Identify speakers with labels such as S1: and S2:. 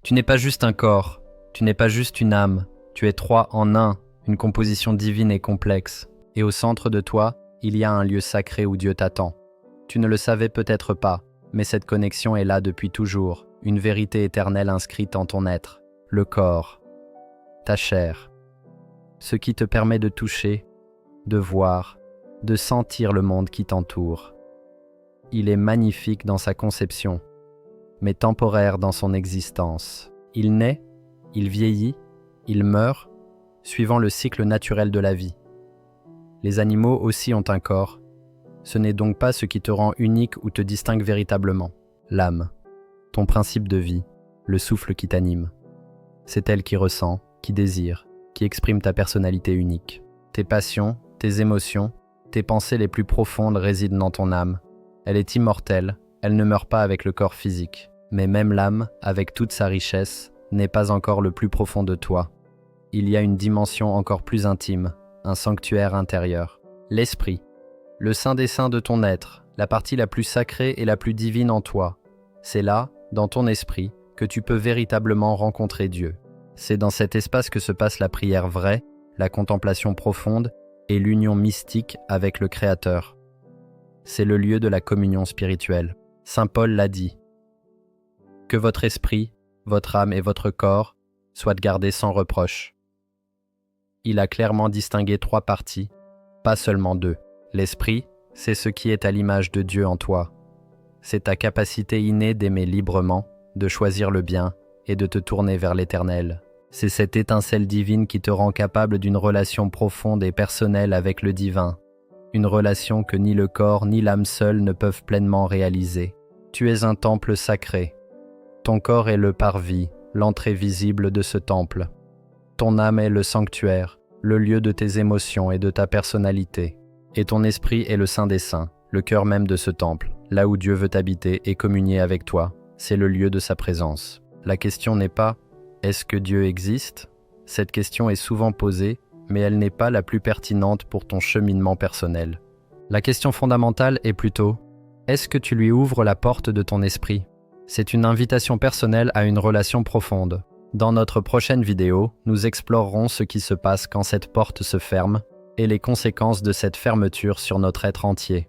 S1: Tu n'es pas juste un corps, tu n'es pas juste une âme, tu es trois en un, une composition divine et complexe. Et au centre de toi, il y a un lieu sacré où Dieu t'attend. Tu ne le savais peut-être pas, mais cette connexion est là depuis toujours, une vérité éternelle inscrite en ton être, le corps, ta chair, ce qui te permet de toucher, de voir, de sentir le monde qui t'entoure. Il est magnifique dans sa conception, mais temporaire dans son existence. Il naît, il vieillit, il meurt, suivant le cycle naturel de la vie. Les animaux aussi ont un corps. Ce n'est donc pas ce qui te rend unique ou te distingue véritablement. L'âme, ton principe de vie, le souffle qui t'anime. C'est elle qui ressent, qui désire, qui exprime ta personnalité unique. Tes passions, tes émotions, tes pensées les plus profondes résident dans ton âme. Elle est immortelle, elle ne meurt pas avec le corps physique. Mais même l'âme, avec toute sa richesse, n'est pas encore le plus profond de toi. Il y a une dimension encore plus intime, un sanctuaire intérieur. L'esprit, le saint des saints de ton être, la partie la plus sacrée et la plus divine en toi. C'est là, dans ton esprit, que tu peux véritablement rencontrer Dieu. C'est dans cet espace que se passe la prière vraie, la contemplation profonde et l'union mystique avec le Créateur. C'est le lieu de la communion spirituelle. Saint Paul l'a dit. Que votre esprit, votre âme et votre corps soient gardés sans reproche. Il a clairement distingué trois parties, pas seulement deux. L'esprit, c'est ce qui est à l'image de Dieu en toi. C'est ta capacité innée d'aimer librement, de choisir le bien et de te tourner vers l'Éternel. C'est cette étincelle divine qui te rend capable d'une relation profonde et personnelle avec le divin. Une relation que ni le corps ni l'âme seule ne peuvent pleinement réaliser. Tu es un temple sacré. Ton corps est le parvis, l'entrée visible de ce temple. Ton âme est le sanctuaire, le lieu de tes émotions et de ta personnalité. Et ton esprit est le saint des saints, le cœur même de ce temple, là où Dieu veut habiter et communier avec toi. C'est le lieu de sa présence. La question n'est pas « Est-ce que Dieu existe ?» Cette question est souvent posée, mais elle n'est pas la plus pertinente pour ton cheminement personnel. La question fondamentale est plutôt « Est-ce que tu lui ouvres la porte de ton esprit ?» C'est une invitation personnelle à une relation profonde. Dans notre prochaine vidéo, nous explorerons ce qui se passe quand cette porte se ferme et les conséquences de cette fermeture sur notre être entier.